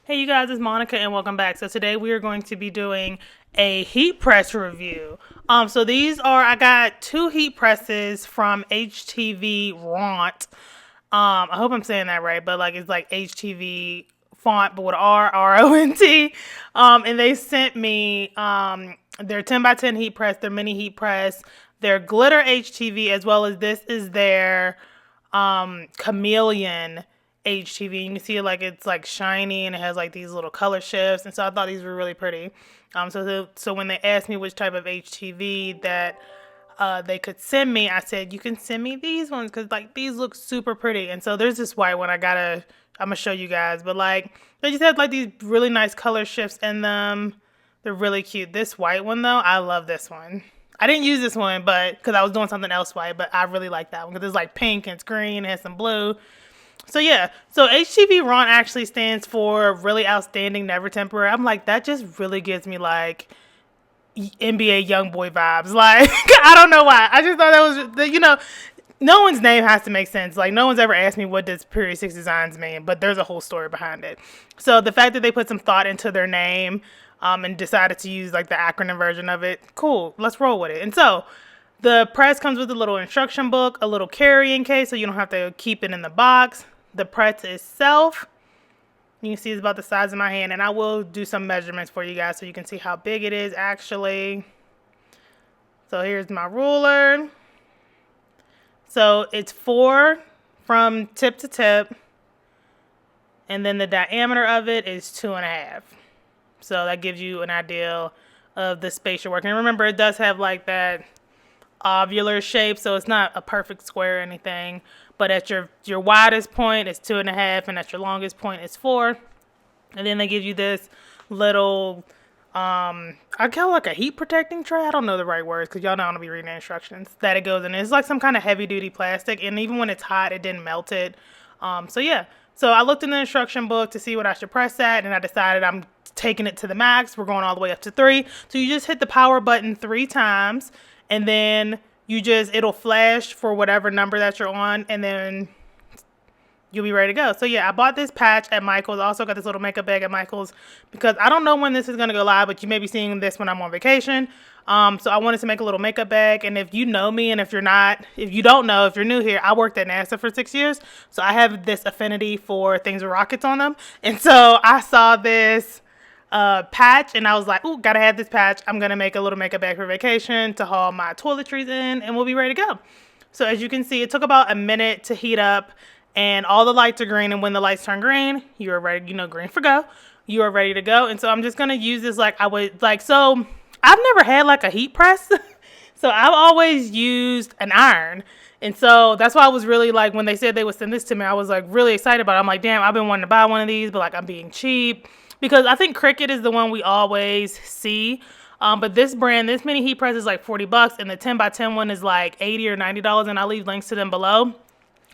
Hey you guys, it's Monica and welcome back. So today we are going to be doing a heat press review. So these are, I got two heat presses from HTVRont. I hope I'm saying that right, but like it's like HTV font, but with R-O-N-T. And they sent me their 10 by 10 heat press, their mini heat press, their glitter HTV, as well as this is their chameleon HTV. You can see like it's like shiny and it has like these little color shifts, and so I thought these were really pretty. So when they asked me which type of HTV that they could send me, I said you can send me these ones because like these look super pretty. And so there's this white one I'm gonna show you guys, but like they just have like these really nice color shifts in them. They're really cute. This white one though, I love this one. I didn't use this one, but because I was doing something else white, but I really like that one because it's like pink and it's green, it has some blue. So yeah, so HTVRont actually stands for really outstanding, never temporary. I'm like, that just really gives me like NBA young boy vibes. Like, I don't know why. I just thought that was, no one's name has to make sense. Like, no one's ever asked me what does Period6Designs mean, but there's a whole story behind it. So the fact that they put some thought into their name and decided to use like the acronym version of it, cool, let's roll with it. And so the press comes with a little instruction book, a little carrying case so you don't have to keep it in the box. The press itself, you can see it's about the size of my hand, and I will do some measurements for you guys so you can see how big it is actually. So here's my ruler. So it's 4 from tip to tip, and then the diameter of it is 2.5. So that gives you an idea of the space you're working. And remember, it does have like that ovular shape, so it's not a perfect square or anything, but at your widest point it's 2.5, and at your longest point it's 4. And then they give you this little I call it like a heat protecting tray. I don't know the right words because y'all know I'm gonna be reading the instructions that it goes in. It's like some kind of heavy duty plastic, and even when it's hot it didn't melt it. So yeah, so I looked in the instruction book to see what I should press at, and I decided I'm taking it to the max. We're going all the way up to 3. So you just hit the power button 3 times, and then it'll flash for whatever number that you're on, and then you'll be ready to go. So yeah, I bought this patch at Michael's. I also got this little makeup bag at Michael's because I don't know when this is going to go live, but you may be seeing this when I'm on vacation. So I wanted to make a little makeup bag. And if you know me, and if you don't know, if you're new here, I worked at NASA for 6 years. So I have this affinity for things with rockets on them. And so I saw this patch and I was like, ooh, gotta have this patch. I'm gonna make a little makeup bag for vacation to haul my toiletries in, and we'll be ready to go. So as you can see, it took about a minute to heat up, and all the lights are green, and when the lights turn green, you are ready, green for go. You are ready to go. And so I'm just gonna use this so I've never had like a heat press. So I've always used an iron. And so that's why I was really like, when they said they would send this to me, I was like really excited about it. I'm like, damn, I've been wanting to buy one of these, but like I'm being cheap. Because I think Cricut is the one we always see. But this mini heat press is like $40, and the 10 by 10 one is like $80 or $90, and I'll leave links to them below.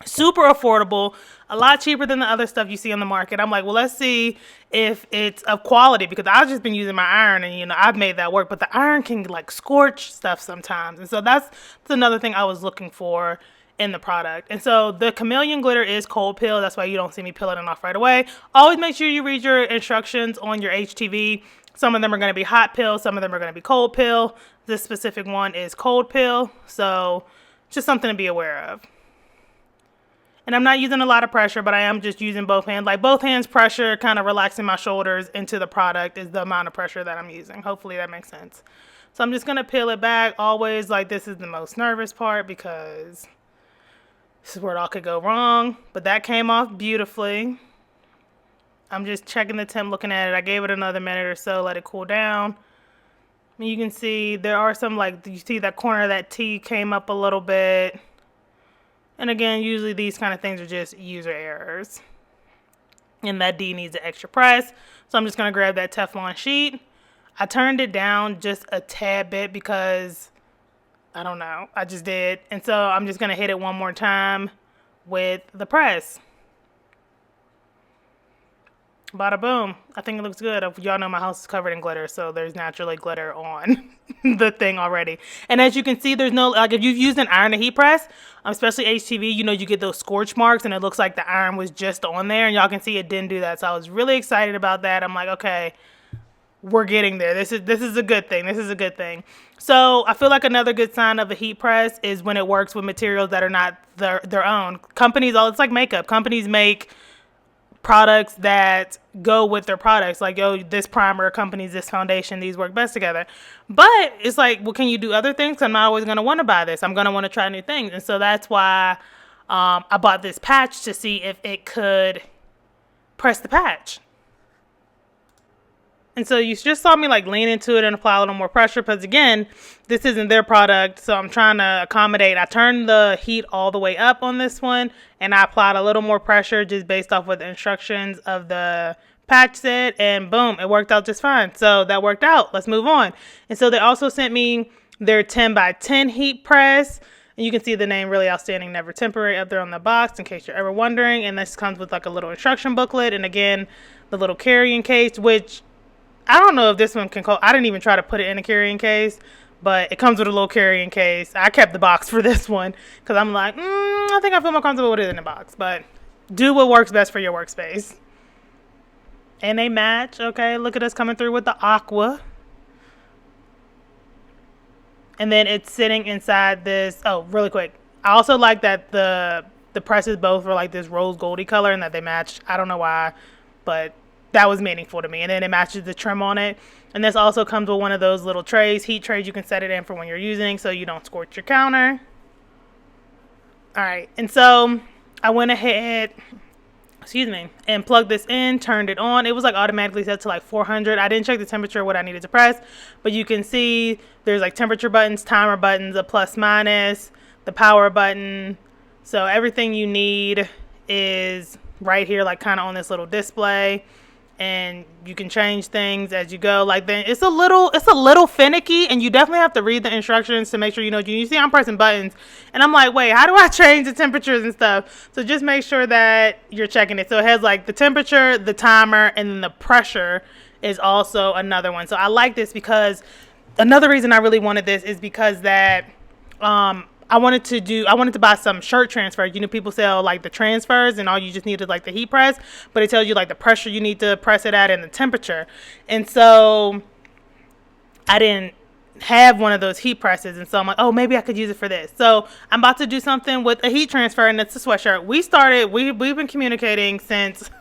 Super affordable, a lot cheaper than the other stuff you see on the market. I'm like, well, let's see if it's of quality, because I've just been using my iron, and I've made that work, but the iron can like scorch stuff sometimes. And so that's another thing I was looking for in the product. And so the chameleon glitter is cold peel. That's why you don't see me peeling it off right away. Always make sure you read your instructions on your HTV. Some of them are going to be hot peel, some of them are going to be cold peel. This specific one is cold peel, so just something to be aware of. And I'm not using a lot of pressure, but I am just using both hands. Like both hands pressure, kind of relaxing my shoulders into the product is the amount of pressure that I'm using. Hopefully that makes sense. So I'm just going to peel it back. Always, like, this is the most nervous part because this is where it all could go wrong. But that came off beautifully. I'm just checking the temp, looking at it. I gave it another minute or so, let it cool down. And you can see there are some, like, you see that corner of that T came up a little bit. And again, usually these kind of things are just user errors. And that D needs an extra press. So I'm just going to grab that Teflon sheet. I turned it down just a tad bit because, I don't know, I just did. And so I'm just going to hit it one more time with the press. Bada boom. I think it looks good. Y'all know my house is covered in glitter, so there's naturally glitter on the thing already. And as you can see, there's no, like if you've used an iron to heat press, especially HTV, you know, you get those scorch marks and it looks like the iron was just on there, and y'all can see it didn't do that. So I was really excited about that. I'm like, okay, we're getting there. This is a good thing. This is a good thing. So I feel like another good sign of a heat press is when it works with materials that are not their own. Companies, it's like makeup. Companies make products that go with their products. Like, yo, this primer accompanies this foundation. These work best together. But it's like, well, can you do other things? I'm not always going to want to buy this. I'm going to want to try new things. And so that's why I bought this patch to see if it could press the patch. And so you just saw me like lean into it and apply a little more pressure because, again, this isn't their product. So I'm trying to accommodate. I turned the heat all the way up on this one, and I applied a little more pressure just based off what the instructions of the patch said. And boom, it worked out just fine. So that worked out. Let's move on. And so they also sent me their 10 by 10 heat press. And you can see the name Really Outstanding Never Temporary up there on the box in case you're ever wondering. And this comes with like a little instruction booklet. And again, the little carrying case, which I don't know if this one can I didn't even try to put it in a carrying case, but it comes with a little carrying case. I kept the box for this one because I'm like, I think I feel more comfortable with it in the box. But do what works best for your workspace. And they match. Okay, look at us coming through with the aqua. And then it's sitting inside this. Oh, really quick. I also like that the presses both were like this rose goldy color and that they matched. I don't know why, but that was meaningful to me. And then it matches the trim on it. And this also comes with one of those little trays, heat trays you can set it in for when you're using so you don't scorch your counter. All right. And so I went ahead, and plugged this in, turned it on. It was like automatically set to like 400. I didn't check the temperature of what I needed to press, but you can see there's like temperature buttons, timer buttons, a plus minus, the power button. So everything you need is right here, like kind of on this little display. And you can change things as you go. Like, then it's a little finicky, and you definitely have to read the instructions to make sure you know. You see I'm pressing buttons and I'm like, wait, how do I change the temperatures and stuff? So just make sure that you're checking it. So it has like the temperature, the timer, and then the pressure is also another one. So I like this because another reason I really wanted this is because that I wanted to buy some shirt transfers. You know, people sell like the transfers and all you just needed like the heat press, but it tells you like the pressure you need to press it at and the temperature. And so I didn't have one of those heat presses. And so I'm like, oh, maybe I could use it for this. So I'm about to do something with a heat transfer, and it's a sweatshirt. We've been communicating since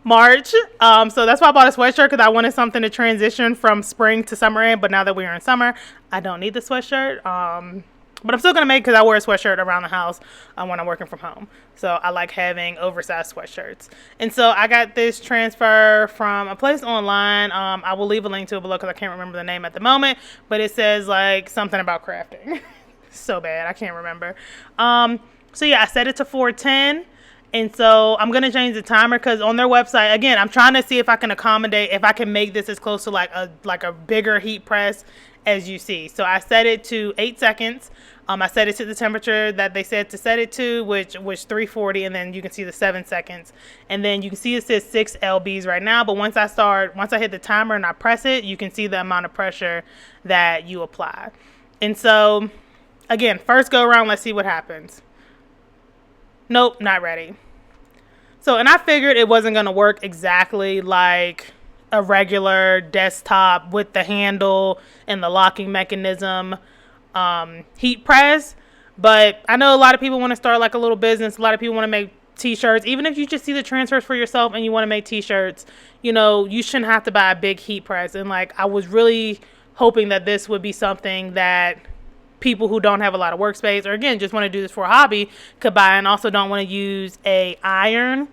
March. So that's why I bought a sweatshirt, because I wanted something to transition from spring to summer in. But now that we're in summer, I don't need the sweatshirt. But I'm still going to make, because I wear a sweatshirt around the house when I'm working from home. So I like having oversized sweatshirts. And so I got this transfer from a place online. I will leave a link to it below because I can't remember the name at the moment. But it says like something about crafting. So bad. I can't remember. So yeah, I set it to 410. And so I'm going to change the timer because on their website, again, I'm trying to see if I can accommodate, if I can make this as close to like a bigger heat press as you see. So I set it to 8 seconds. I set it to the temperature that they said to set it to, which was 340, and then you can see the 7 seconds. And then you can see it says 6 lbs right now, but once I hit the timer and I press it, you can see the amount of pressure that you apply. And so, again, first go around, let's see what happens. Nope, not ready. So, and I figured it wasn't going to work exactly like a regular desktop with the handle and the locking mechanism heat press, but I know a lot of people want to start like a little business. A lot of people want to make t-shirts. Even if you just see the transfers for yourself and you want to make t-shirts, you know, you shouldn't have to buy a big heat press. And like, I was really hoping that this would be something that people who don't have a lot of workspace, or again, just want to do this for a hobby, could buy, and also don't want to use a iron.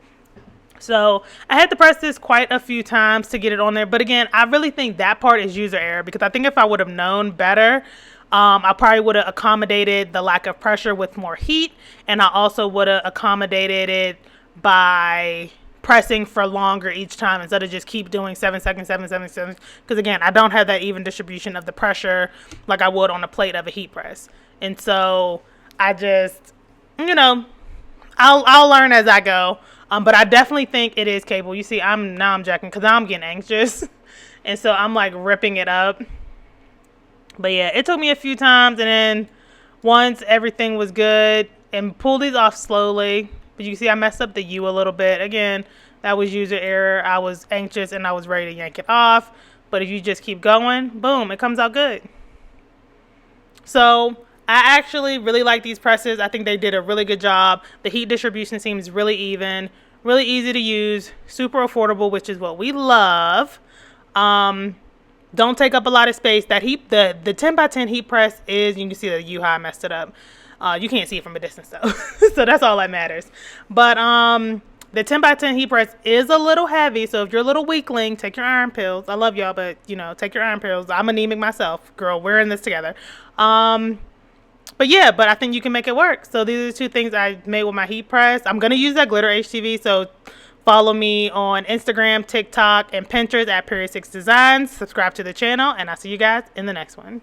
So I had to press this quite a few times to get it on there. But again, I really think that part is user error, because I think if I would have known better, I probably would have accommodated the lack of pressure with more heat, and I also would have accommodated it by pressing for longer each time instead of just keep doing 7 seconds, 7 seconds, 7. Because again, I don't have that even distribution of the pressure like I would on a plate of a heat press. And so I just, you know, I'll learn as I go. But I definitely think it is capable. You see, I'm checking because I'm getting anxious. And so I'm like ripping it up. But yeah, it took me a few times, and then once everything was good, and pull these off slowly. But you can see I messed up the U a little bit. Again, that was user error. I was anxious and I was ready to yank it off. But if you just keep going, boom, it comes out good. So I actually really like these presses. I think they did a really good job. The heat distribution seems really even, really easy to use, super affordable, which is what we love. Don't take up a lot of space. That heat, the 10 by 10 heat press is, you can see the U how I messed it up. You can't see it from a distance though. So that's all that matters. But the 10 by 10 heat press is a little heavy. So if you're a little weakling, take your iron pills. I love y'all, but you know, take your iron pills. I'm anemic myself, girl. We're in this together. But yeah, but I think you can make it work. So these are the two things I made with my heat press. I'm going to use that glitter HTV. So follow me on Instagram, TikTok, and Pinterest at PeriodSixDesigns. Subscribe to the channel, and I'll see you guys in the next one.